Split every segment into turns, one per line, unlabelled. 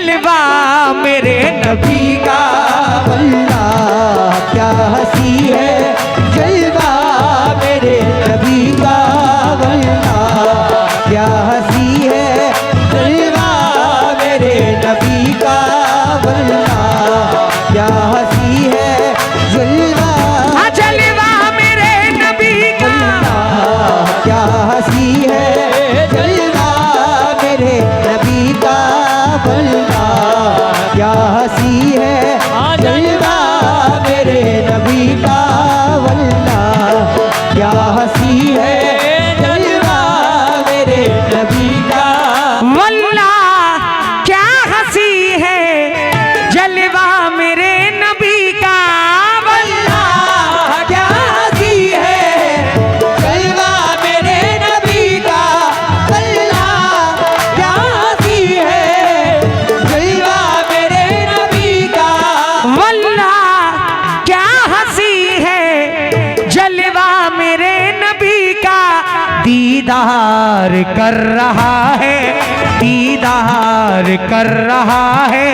जलवा मेरे नबी का,
अल्लाह क्या हंसी है जलवा मेरे नबी का, अल्लाह क्या हंसी है जलवा मेरे नबी का, अल्लाह क्या हंसी है जलवा,
जलवा मेरे नबी का,
क्या हंसी है जलवा मेरे नबी का, अल्लाह क्या हंसी है जलवा मेरे नबी का, अल्लाह क्या हंसी है जलवा मेरे नबी का,
वल्लाह क्या हंसी है जलवा मेरे नबी का,
अल्लाह क्या हंसी है जलवा मेरे नबी का, अल्लाह क्या हंसी है जलवा मेरे नबी का,
वल्लाह क्या हंसी है जलवा मेरे नबी का, दीदार कर रहा है, दीदार कर रहा है,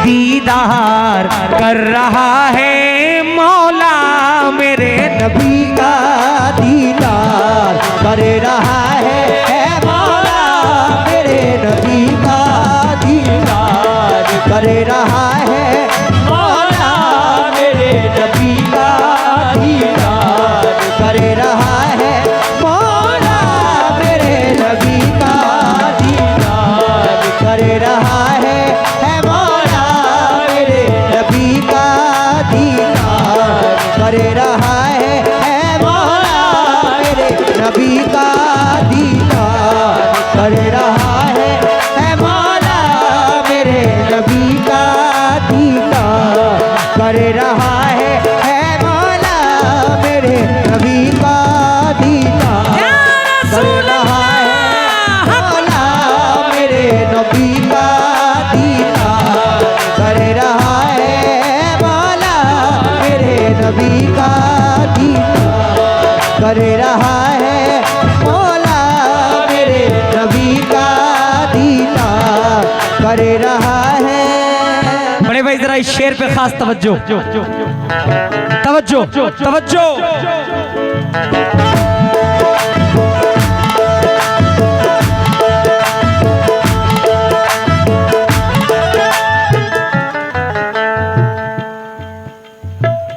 दीदार कर रहा है मौला मेरे
नबी का दीदार कर रहा है मौला मेरे नबी का दीदार कर रहा है मौला मेरे नबी का दीदार कर रहा है मौला मेरे नबी का दीदार कर रहा है मौला मेरे नबी का दीदार कर रहा है मौला मेरे नबी का दीदार कर रहा है मौला मेरे नबी का दीदार कर रहा है मौला मेरे नबी का दीदार कर रहा है मौला मेरे नबी का दीदार कर रहा है मौला मेरे नबी का दीदार कर रहा है मौला मेरे नबी का दीदार कर रहा है।
बड़े भाई जरा इस शेर पे खास तवज्जो तवज्जो तवज्जो।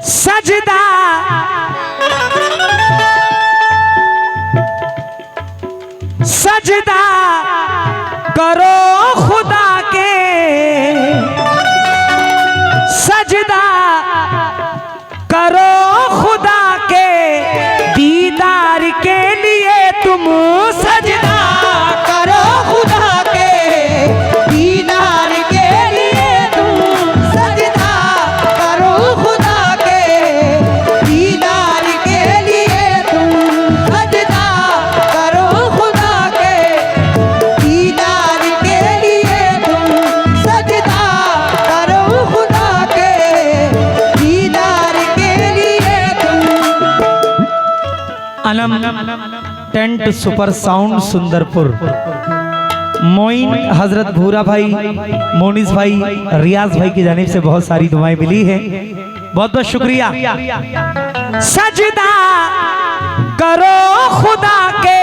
सजदा सजदा करो खुदा के, सजदा करो खुदा के दीदार के लिए तुम, सजदा
करो खुदा के दीदार के लिए तुम, सजदा करो खुदा के दीदार के लिए तुम, सजदा करो खुदा के दीदार के लिए तुम, सजदा करो खुदा के दीदार के लिए तुम।
Anam tent super sound Sundarpur, Moin हजरत भूरा भाई, मोनिस भाई, रियाज भाई की जानिब से बहुत सारी दुआएं मिली है, बहुत बहुत शुक्रिया। सजदा करो खुदा के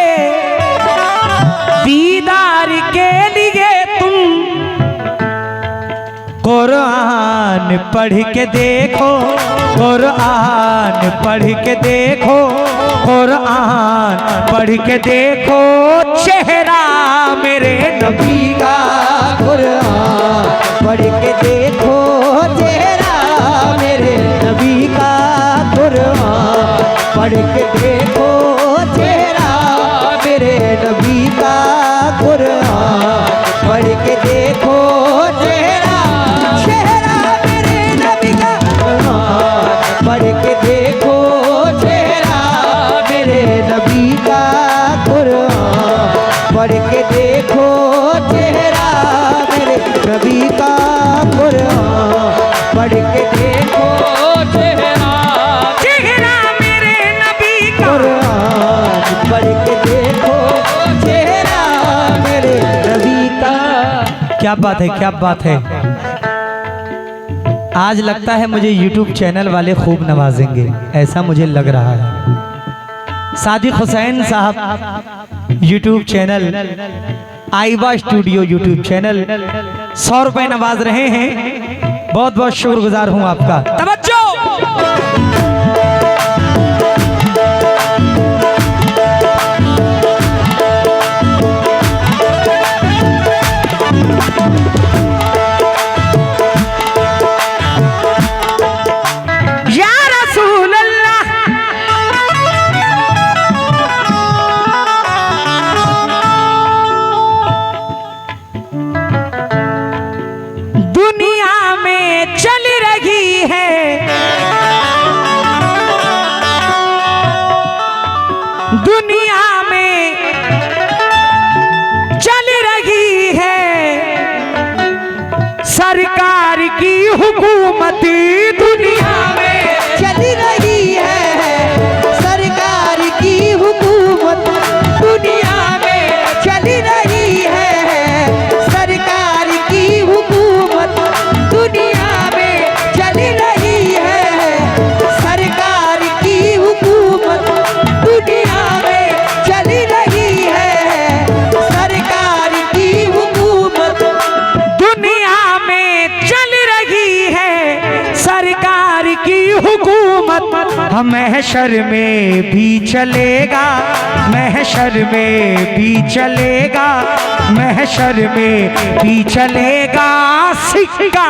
दीदार के लिए तुम, कुरान पढ़ के देखो, कुरान पढ़ के देखो, कुरान पढ़ के देखो चेहरा मेरे
नबी का, कुरान पढ़ के देखो चेहरा मेरे नबी का, कुरान पढ़ के देखो चेहरा मेरे नबी का, कुरान पढ़ के देखो चेहरा, चेहरा मेरे नबी का, कुरान पढ़ के देखो चेहरा मेरे नबी का, कुरान पढ़ के देखो चेहरा मेरे नबी का, कुरान पढ़ के देखो चेहरा,
चेहरा मेरे नबी का,
कुरान पढ़ के देखो चेहरा मेरे नबी का।
क्या बात है, क्या बात है। आज लगता है मुझे YouTube चैनल वाले खूब नवाजेंगे, ऐसा मुझे लग रहा है। सादिक हुसैन साहब YouTube चैनल, आइबा स्टूडियो YouTube चैनल 100 रुपए नवाज रहे हैं। बहुत बहुत शुक्रगुजार हूं आपका। तवज्जो।
सरकार की हुकूमत दुनिया में चल रही है, सरकार की हुकूमत दुनिया में चल रही है, सरकार की हुकूमत दुनिया में चल रही है, सरकार की हुकूमत दुनिया में चल रही है, सरकार की हुकूमत दुनिया सरकार की हुकूमत। महशर में भी चलेगा, महशर में भी चलेगा, महशर में भी चलेगा सिक्का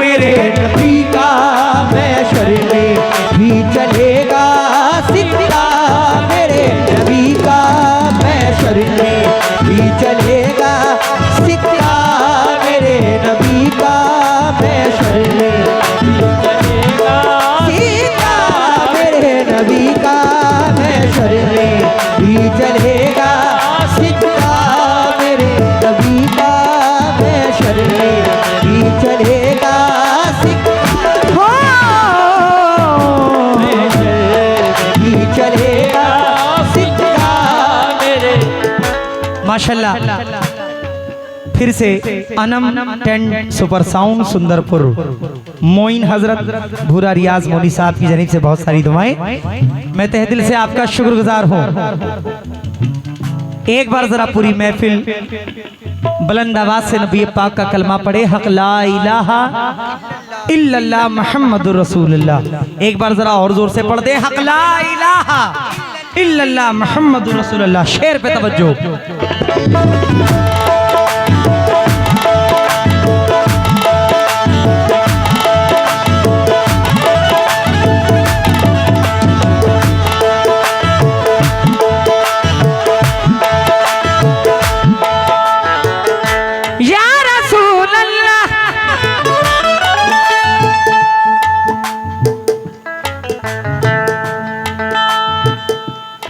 मेरे नबी का, महशर में भी चलेगा सिक्का मेरे नबी का, महशर में भी चलेगा सिक्का मेरे नबी का, महशर में नबी का, महशर में भी चलेगा सिक्का मेरे नबी का, महशर में भी चलेगा सिक्का, भी चलेगा सिक्का मेरे।
माशाल्लाह। फिर से Anam tent super sound Sundarpur, Moin हजरत भूरा रियाज मोनी साहब की जानिब से बहुत सारी दुआएं। मैं तहे दिल से आपका शुक्रगुजार हूँ। एक बार जरा पूरी महफिल बुलंद आवाज से नबी पाक का कलमा पढ़े, हक ला इलाहा इल्लल्लाह मुहम्मदुर रसूलुल्लाह। एक बार जरा और जोर से पढ़ दे, हक ला इलाहा इल्लल्लाह मुहम्मदुर रसूलुल्लाह। शेर पे तवज्जो।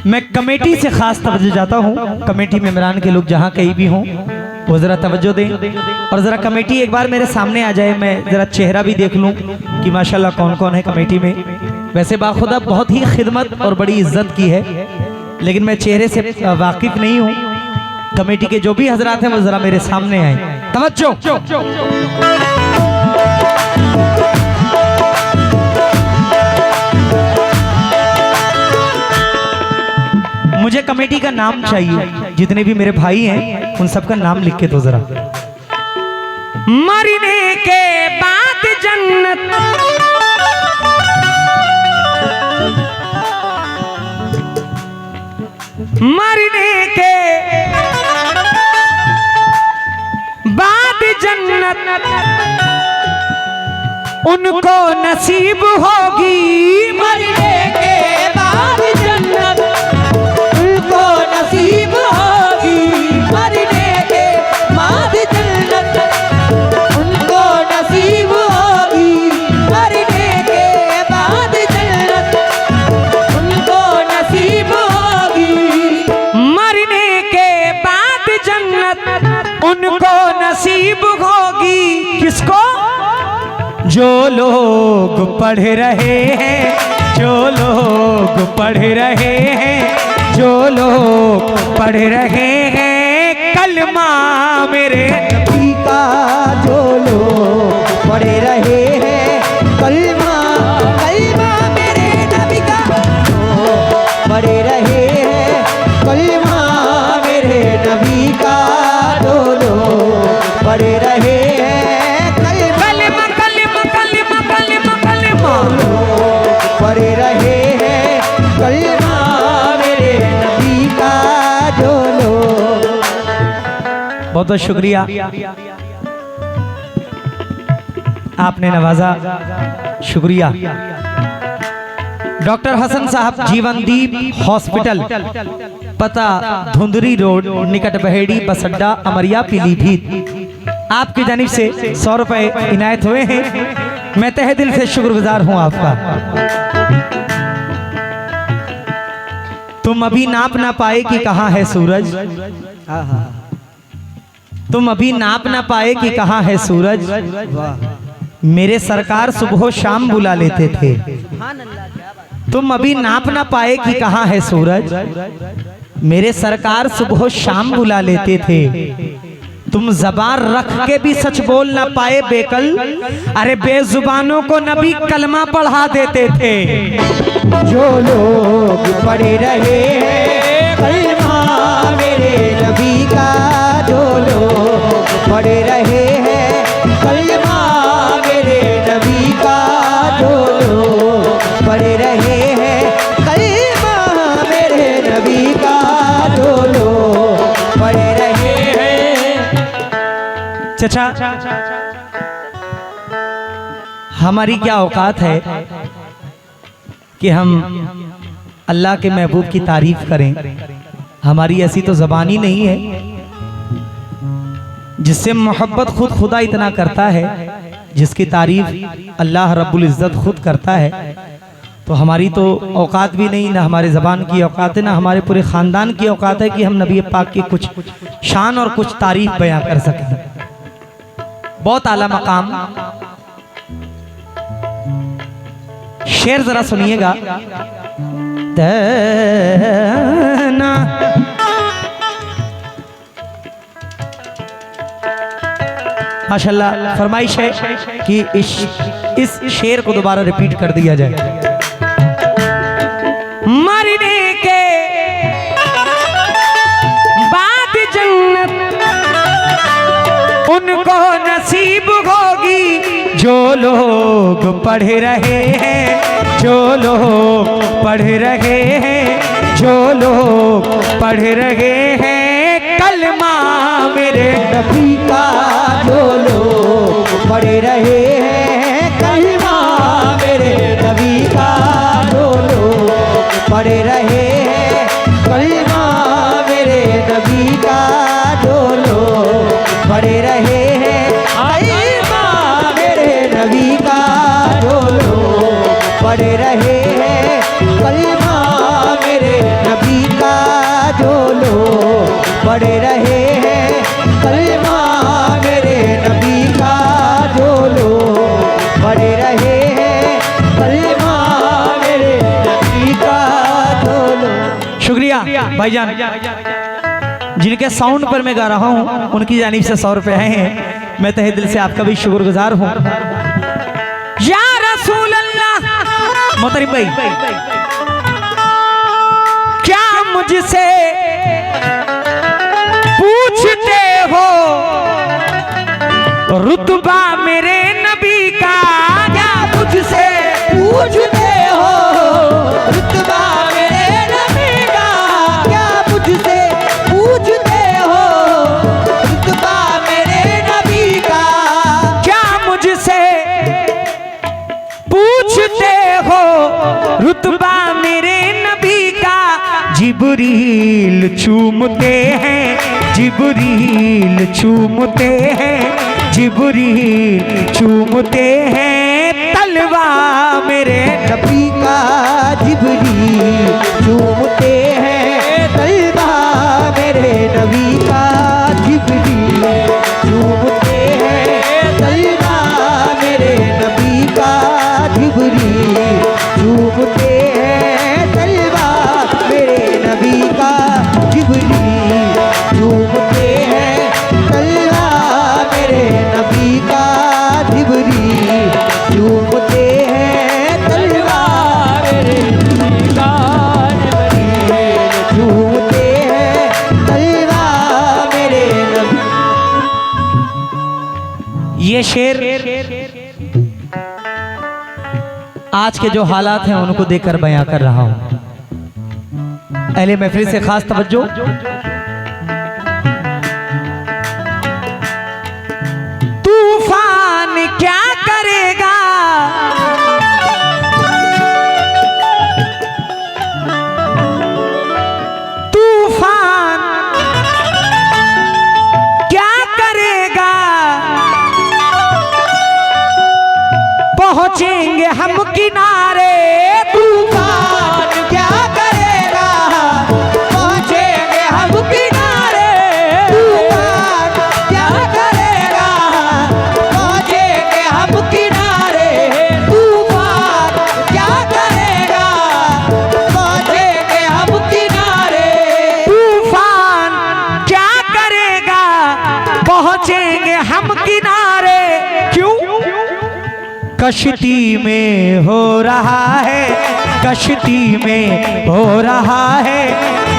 मैं कमेटी से खास तवज्जो चाहता हूँ, कमेटी मेंबरान के लोग जहाँ कहीं भी हों वो ज़रा तवज्जो दें और ज़रा कमेटी एक बार मेरे सामने आ जाए, मैं ज़रा चेहरा भी देख लूँ कि माशाल्लाह कौन कौन है कमेटी में। वैसे बाखुदा बहुत ही खिदमत और बड़ी इज्जत की है, लेकिन मैं चेहरे से वाकिफ नहीं हूँ। कमेटी के जो भी हजरात हैं वो ज़रा मेरे सामने आए। तवज्जो। मुझे कमेटी का नाम चाहिए, जितने भी मेरे भाई हैं उन सबका नाम लिख के दो जरा।
मरने के बाद जन्नत, मरने के बाद जन्नत उनको नसीब होगी, मरने के बाद जन्नत उनको नसीब होगी, मरने के बाद जन्नत उनको नसीब होगी, मरने के बाद जन्नत उनको नसीब होगी, मरने के बाद जन्नत उनको नसीब होगी। किसको?
जो लोग पढ़ रहे हैं, जो लोग पढ़ रहे हैं, जो लोग पढ़ रहे हैं कलमा मेरे नबी
का जो लोग पढ़े रहे हैं कलमा कलमा मेरे नबी का जो पढ़े रहे हैं कलमा मेरे नबी का जो लोग पढ़े रहे हैं कलमा कलमा कलमा कलमा कलमा लोग पढ़े रहे हैं कलमा मेरे नबी का जो लोग।
बहुत बहुत शुक्रिया, आपने नवाजा, शुक्रिया। डॉक्टर हसन साहब जीवनदीप हॉस्पिटल, पता धुंधरी रोड निकट बहेड़ी बस अड्डा अमरिया पीलीभीत, आपकी जानिब से 100 रुपए इनायत हुए हैं। मैं तहे दिल से शुक्रगुजार हूं आपका। तुम अभी नाप ना पाए कि कहाँ है सूरज, तुम अभी नाप ना पाए कि कहाँ है सूरज, मेरे सरकार सुबह शाम बुला लेते थे। तुम अभी नाप ना पाए कि कहाँ है सूरज, मेरे सरकार सुबह शाम बुला लेते थे। तुम ज़बान रख के भी सच बोल ना पाए बेकल, अरे बेजुबानों को नबी कलमा पढ़ा देते थे।
जो लोग पढ़े रहे हैं कलमा मेरे नबी का, जो लोग पढ़े रहे हैं कलमा मेरे नबी का, जो लोग पढ़े रहे हैं कलमा मेरे नबी का, जो लोग पढ़े रहे हैं।
चचा, हमारी क्या औकात है कि हम अल्लाह के महबूब की तारीफ करें। हमारी ऐसी तो ज़बान ही नहीं है जिससे मोहब्बत खुद खुदा इतना करता है, जिसकी तारीफ अल्लाह रब्बुल इज़्ज़त खुद करता है। तो हमारी तो औकात भी नहीं, ना हमारे ज़बान की औकात है, ना हमारे पूरे ख़ानदान की औकात है कि हम नबी पाक की कुछ शान और कुछ तारीफ बयां कर सकें। बहुत आला मकाम। शेर जरा सुनिएगा। माशाल्लाह, फरमाइश है कि इस शेर को दोबारा रिपीट कर दिया जाए। मरने के बाद जन्नत उनको नसीब होगी जो लोग पढ़े रहे हैं, जो लोग पढ़े रहे हैं, जो लोग पढ़े रहे हैं कलमा मेरे
नबी का, जो लोग पढ़े रहे हैं कलमा मेरे नबी का, जो लोग पढ़े रहे हैं कलमा मेरे नबी का, जो लोग पढ़े रहे हैं कलमा मेरे नबी का, जो लोग पढ़े रहे हैं कलमा मेरे नबी का, जो लोग पढ़े रहे हैं कलमा मेरे नबी का, जो लोग पढ़े रहे हैं कलमा मेरे नबी का, जो लोग।
शुक्रिया भाईजान, जिनके साउंड पर मैं गा रहा हूँ उनकी जानिब से 100 रुपए हैं। मैं तहे दिल से आपका भी शुक्रगुजार हूँ। या रसूल अल्लाह, मोहतरम भाई, क्या मुझसे पूछते हो रुतबा मेरे नबी का,
क्या मुझसे पूछते हो रुतबा मेरे नबी का, क्या मुझसे पूछते हो रुतबा मेरे नबी का,
क्या मुझसे पूछते हो रुतबा मेरे नबी का। जिब्रील चूमते हैं, जिब्रील चूमते हैं, जिब्रील चूमते हैं तलवा मेरे
नबी का, जिब्रील चूमते हैं तलवा मेरे नबी का, जिब्रील चूमते हैं तलवा मेरे नबी का, जिब्रील चूमते हैं तलवा मेरे नबी का, जिब्रील चूमते हैं तलवा मेरे जिब्रील चूमते हैं तलवार मेरे नबी का जिब्रील चूमते हैं तलवार मेरे नबी।
ये शेर आज के जो हालात हैं उनको देखकर बयां कर रहा हूं। अहले महफिल से खास तवज्जो। तूफान क्या करेगा, तूफान क्या करेगा, पहुंचेंगे हम किनारे।
तूफान क्या करेगा, पहुंचेंगे हम किनारे। तूफान क्या करेगा, पहुंचेंगे हम किनारे। तूफान क्या करेगा, पहुंचेंगे हम किनारे।
तूफान क्या करेगा, पहुंचेंगे हम किनारे। क्यों? कश्ती में हो रहा है, कश्ती में हो रहा है,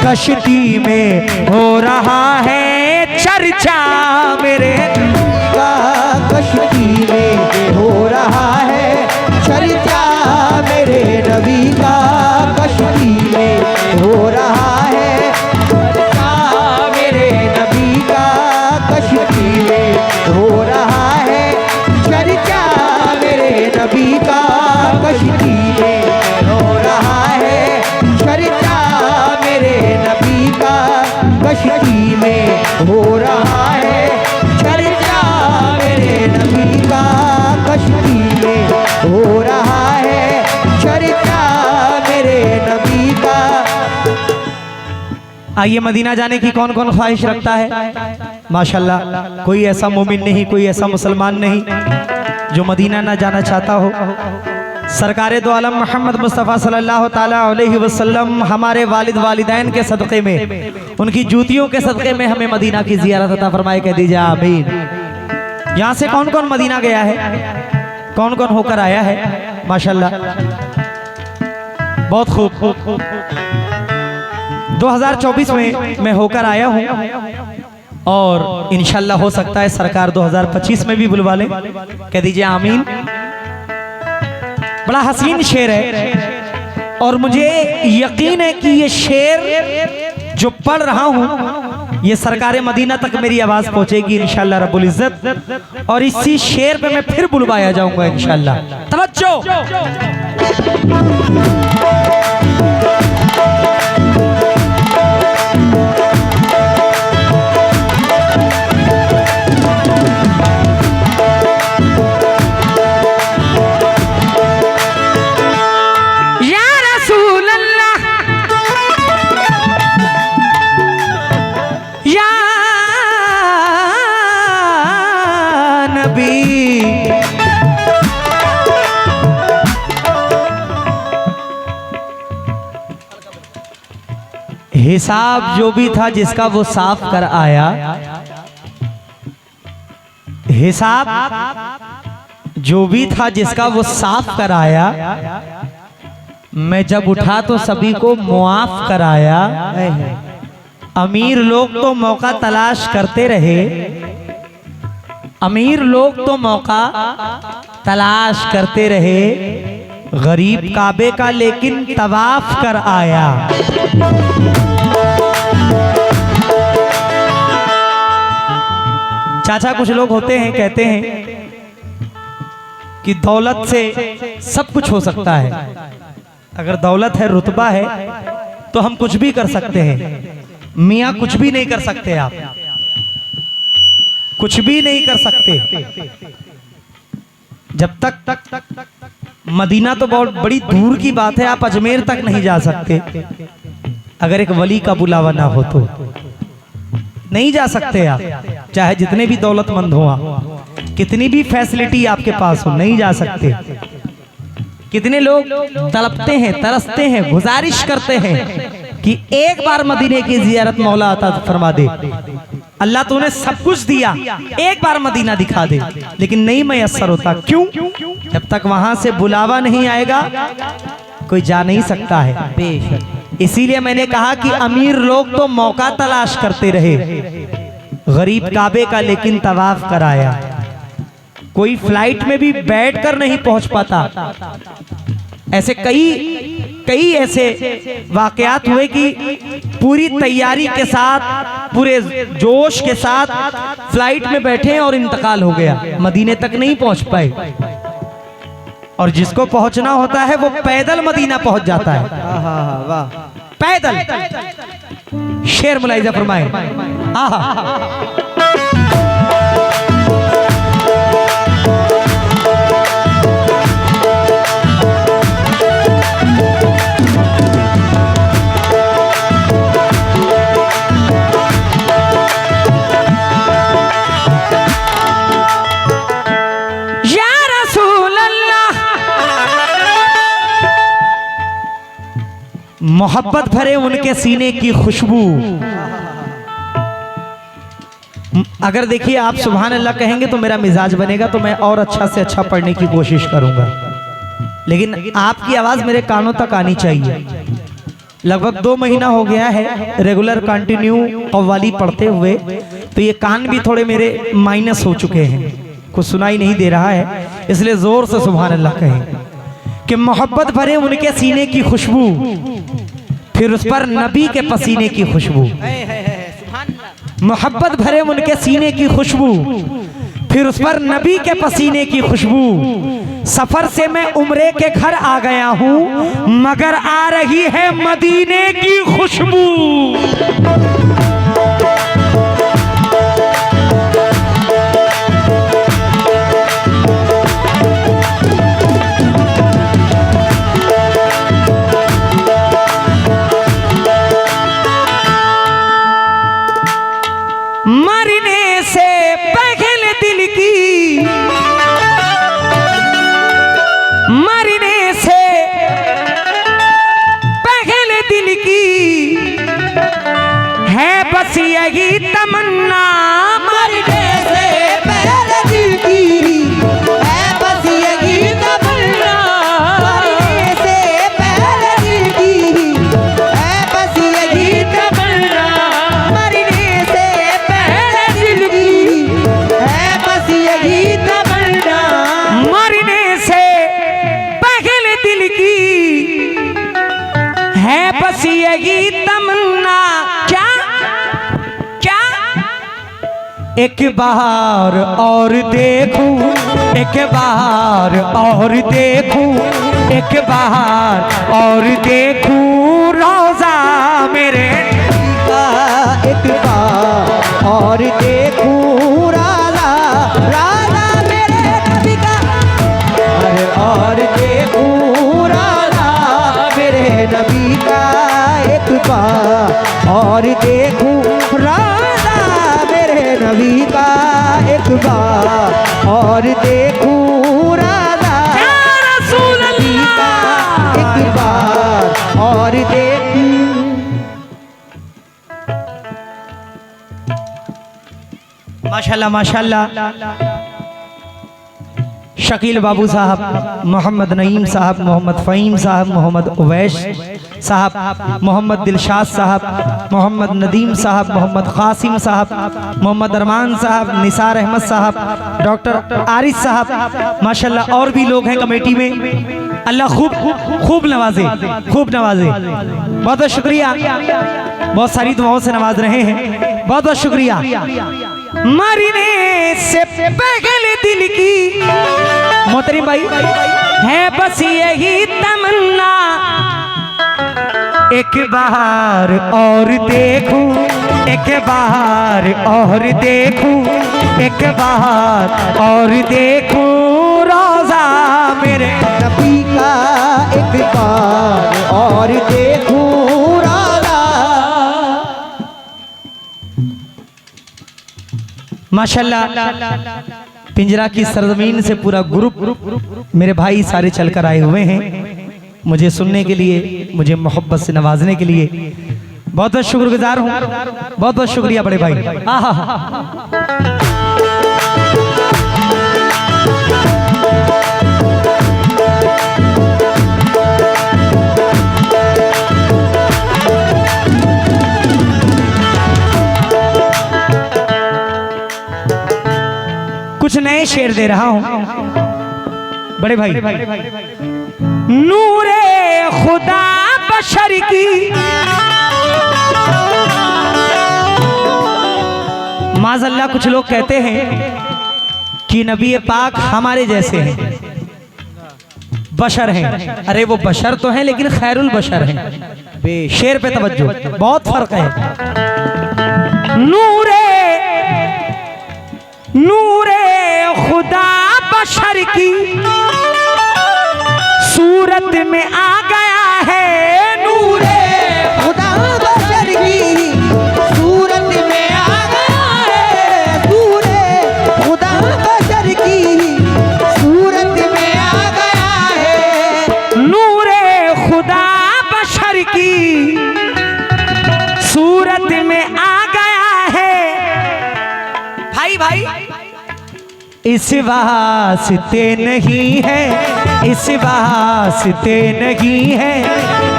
कश्ती में हो रहा है चर्चा मेरे
का कश्ती में हो रहा है चर्चा मेरे नबी का। कश्ती में हो रहा है चर्चा मेरे नबी का। कश्ती में हो रहा है चर्चा मेरे नबी का। कश्ती में हो रहा है चर्चा मेरे नबी का। कश्ती में हो रहा है चर्चा मेरे नबी का। कश्ती में हो रहा है चर्चा मेरे नबी का।
आइए, मदीना जाने की कौन कौन ख्वाहिश रखता है? माशाल्लाह, कोई ऐसा मोमिन नहीं, कोई ऐसा मुसलमान नहीं जो मदीना ना जाना चाहता हो। सरकारे दो आलम मोहम्मद मुस्तफ़ा सल्लल्लाहु ताला अलैहि वसल्लम हमारे वालिद वालिदैन के सदक़े में, उनकी जूतियों के सदक़े में हमें मदीना की ज़ियारत अता फरमाए। कह दीजिए आमीन। यहाँ से कौन कौन मदीना गया है, कौन कौन होकर आया है? माशाल्लाह, बहुत खूब। 2024 में मैं होकर आया हूँ और इंशाल्लाह हो सकता है सरकार 2025 में भी बुलवा लें। कह दीजिए आमीन। बड़ा हसीन शेर है और मुझे यकीन है कि ये शेर जो पढ़ रहा हूँ ये सरकार मदीना तक मेरी आवाज पहुंचेगी इंशाल्लाह रब्बुल इज्जत। और इसी शेर पे मैं फिर बुलवाया जाऊंगा इंशाल्लाह। तवज्जो। हिसाब जो भी था जिसका वो साफ कर आया। हिसाब जो भी था जिसका वो साफ कराया। मैं जब उठा तो सभी को मुआफ कराया। अमीर लोग तो मौका तलाश करते रहे, अमीर लोग तो मौका तलाश करते रहे। गरीब काबे का लेकिन तवाफ कर आया। चाचा, कुछ लोग होते हैं कहते हैं कि दौलत से सब कुछ हो सकता है। अगर दौलत है, रुतबा है तो हम कुछ भी कर सकते हैं। मियाँ कुछ भी नहीं कर सकते, आप कुछ भी नहीं कर सकते जब तक मदीना तो बहुत बड़ी दूर की बात है, आप अजमेर तक नहीं जा सकते। अगर एक वली का बुलावा ना हो तो नहीं जा सकते आप, चाहे जितने भी दौलतमंद हो आप, कितनी भी फैसिलिटी आपके पास हो, नहीं जा सकते। कितने लोग तड़पते हैं, तरसते हैं, गुजारिश करते हैं कि एक बार मदीने की जियारत मौला अता फरमा दे। अल्लाह तूने सब कुछ दिया, एक बार मदीना दिखा दे, लेकिन नहीं मैसर होता। क्यों? जब तक वहां से बुलावा नहीं आएगा कोई जा नहीं सकता है।
बेशक।
इसीलिए मैंने कहा कि अमीर लोग तो मौका तलाश करते रहे, गरीब काबे का लेकिन तवाफ कराया। कोई फ्लाइट में भी बैठकर नहीं पहुंच पाता। ऐसे कई ऐसे वाकयात हुए कि पूरी तैयारी के साथ, पूरे जोश के साथ फ्लाइट में बैठे और इंतकाल हो गया, मदीने तक नहीं पहुंच पाए। और जिसको पहुंचना होता है वो पैदल मदीना पहुंच जाता है।
वाह,
पैदल। शेर मुलाहिजा फरमाए। आहा। मोहब्बत भरे उनके सीने की खुशबू। अगर देखिए आप सुभान अल्लाह कहेंगे तो मेरा मिजाज बनेगा, तो मैं और अच्छा से अच्छा पढ़ने की कोशिश करूंगा, लेकिन आपकी आवाज मेरे कानों तक आनी चाहिए। लगभग 2 महीना हो गया है रेगुलर कंटिन्यू कव्वाली पढ़ते हुए, तो ये कान भी थोड़े मेरे माइनस हो चुके हैं, कुछ सुनाई नहीं दे रहा है, इसलिए जोर से सुभान अल्लाह कहें कि मोहब्बत भरे उनके सीने की खुशबू, फिर उस पर नबी के पसीने की खुशबू। मोहब्बत भरे उनके सीने की खुशबू, फिर उस पर नबी के पसीने की खुशबू। सफर से मैं उम्रे के घर आ गया हूँ, मगर आ रही है मदीने की खुशबू। मरने से पहले दिल की, मरने से पहले दिल की है बस यही तमन्ना।
मरने से पहले दिल की है बस यही तमन्ना। मरने से पहले दिल की है बस यही तमन्ना। मरने से पहले दिल की है बस यही तमन्ना।
मरने से पहले दिल की है बस यही तमन्ना। क्या क्या? एक बार और देखूं, एक बार और देखूं, एक बार और देखूं रोजा मेरे
का एक बार और देखूं राजा, राजा मेरे नबी का। अरे और देखूं राजा मेरे नबी का, एक बार और देखूं राजा मेरे नबी का, एक बार और देखूं राजा नबी का, एक बार और देखूं।
माशाल्लाह माशाल्लाह। शकील बाबू साहब, मोहम्मद नईम साहब, मोहम्मद फ़हीम साहब, मोहम्मद उवैश साहब, मोहम्मद दिलशाद साहब, मोहम्मद नदीम साहब, मोहम्मद कासिम साहब, मोहम्मद अरमान साहब, निसार अहमद साहब, डॉक्टर आरिफ साहब, माशाल्लाह और भी लोग हैं कमेटी में। अल्लाह खूब खूब नवाजे, खूब नवाजे। बहुत बहुत शुक्रिया, बहुत सारी दुआओं से नवाज रहे हैं, बहुत बहुत शुक्रिया। मरने से पहले दिल की मोहतरम भाई है बस यही तमन्ना, एक बार और देखूं, एक बार और देखूं, एक बार और देखूं रोजा मेरे
नबी का, एक बार और देखूं राजा।
माशाल्लाह पिंजरा की सरजमीन से पूरा ग्रुप मेरे भाई सारे चलकर आए हुए हैं मुझे सुनने के लिए, मुझे मोहब्बत से नवाजने के लिए। बहुत बहुत शुक्रगुजार हूँ, बहुत बहुत शुक्रिया बड़े भाई। आहा कुछ नए शेर दे रहा हूं बड़े भाई। नूरे खुदा बशर की माज़अल्लाह कुछ लोग कहते हैं कि नबी पाक हमारे जैसे हैं, बशर हैं। अरे वो बशर तो हैं लेकिन खैरुल बशर हैं। शेर पे तवज्जो, बहुत फर्क है। नूरे खुदा बशर की सूरत में आ गया है। नूरे
खुदा बशर की सूरत में आ गया है। नूरे खुदा बशर की सूरत में आ गया है।
नूरे खुदा बशर की सूरत में आ गया है। भाई इस वास्ते नहीं है, इस वास्ते नहीं है,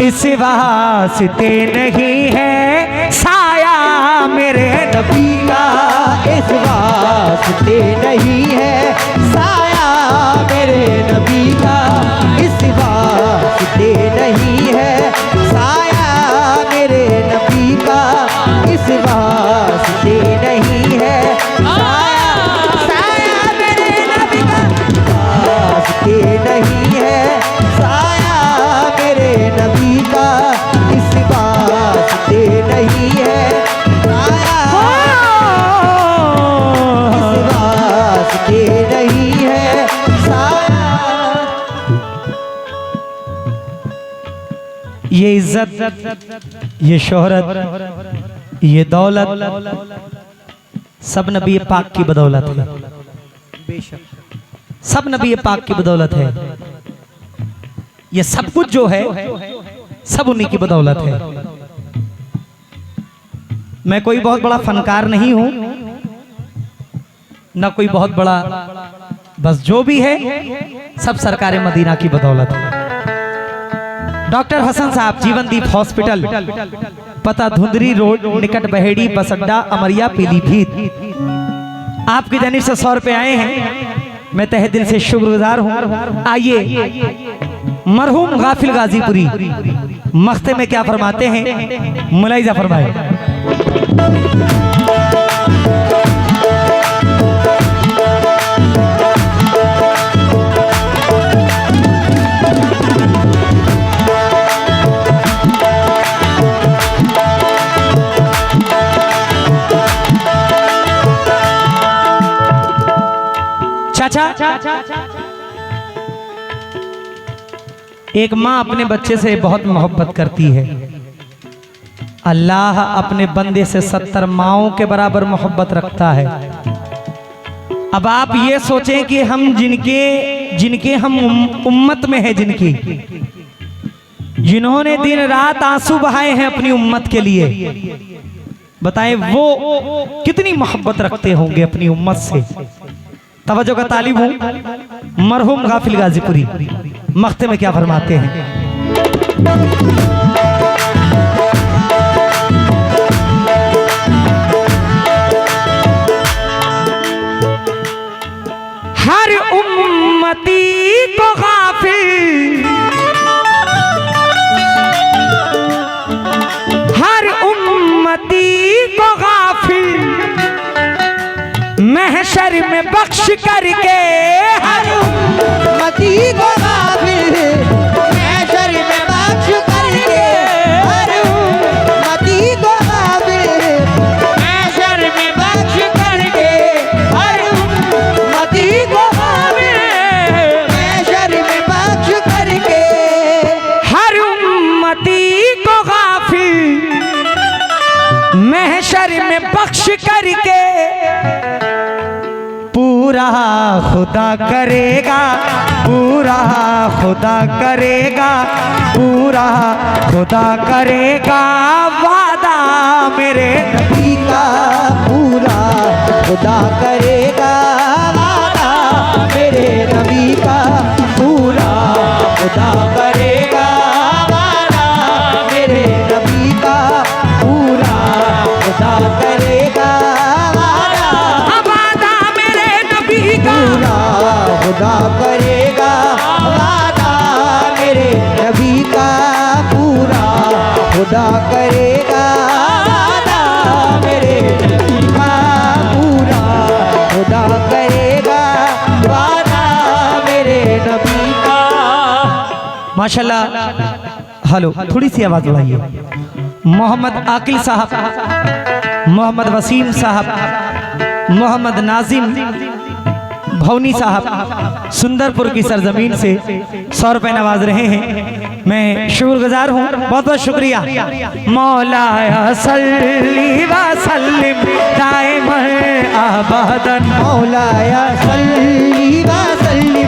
इस वास्ते नहीं है साया मेरे नबी का।
इस वास्ते नहीं है साया मेरे नबी का। इस वास्ते नहीं है साया मेरे नबी का। इस वास्ते नहीं है नहीं है साया मेरे नबी का। इस वास्ते नहीं है साया, इस वास्ते नहीं है साया।
ये इज्जत, ये शोहरत, ये दौलत सब नबी पाक की बदौलत है। बेशक सब नबी पाक की बदौलत है। ये सब कुछ जो है सब उन्हीं की बदौलत है। मैं कोई बहुत बड़ा फनकार नहीं हूं, ना कोई बहुत बड़ा, बस जो भी है सब सरकार मदीना की बदौलत है। डॉक्टर हसन साहब, जीवनदीप हॉस्पिटल, पता धुंधरी रोड, निकट बहेड़ी, बस अड्डा, अमरिया, पीलीभीत। आपकी जानिब से 100 रुपए आए हैं, मैं तहे दिल से शुक्रगुजार हूं। आइए मरहूम गाफिल गाजीपुरी मख्ते में क्या फरमाते हैं, मुलाइजा फरमाए। चाचा, एक माँ अपने बच्चे से बहुत मोहब्बत करती है। अल्लाह अपने बंदे से 70 माओं के बराबर मोहब्बत रखता है। अब आप ये सोचें कि हम जिनके हम उम्मत में है, जिन्होंने दिन रात आंसू बहाए हैं अपनी उम्मत के लिए, बताएं वो कितनी मोहब्बत रखते होंगे अपनी उम्मत से। तवज्जो का तालिब हूं। मरहूम गाफिल गाजीपुरी मख्ते में क्या फरमाते हैं। हर उम्मती को गाफिल, हर उम्मती को गाफिल महशर में बख्श करके,
हर उम्मती को गाफिल महशर में बख्श करके। हर उम्मती को गाफिल महशर में बख्श करके। हर उम्मती को गाफिल महशर में बख्श करके।
हर उम्मती को गाफिल महशर में बख्श करके पूरा खुदा करेगा पूरा, खुदा करेगा पूरा, खुदा करेगा वादा मेरे
नबी का पूरा, खुदा करेगा वादा मेरे नबी का पूरा, खुदा करेगा वादा मेरे नबी का पूरा, खुदा करेगा वादा
वादा मेरे नबी का
पूरा, खुदा करेगा वादा मेरे नबी का पूरा, खुदा करेगा वादा मेरे नबी का पूरा, खुदा करेगा वादा मेरे नबी का।
माशाल्लाह। हेलो, थोड़ी सी आवाज बढ़ाइए। मोहम्मद आकिल साहब, मोहम्मद वसीम साहब, मोहम्मद नाजिम भवनी साहब सुंदरपुर की सरजमीन से 100 रुपए नवाज रहे हैं। मैं शुक्रगुजार हूँ, बहुत बहुत शुक्रिया। मौलाया सल्ली व सल्लिम दाइमन अबदन,
मौलाया सल्ली व सल्लिम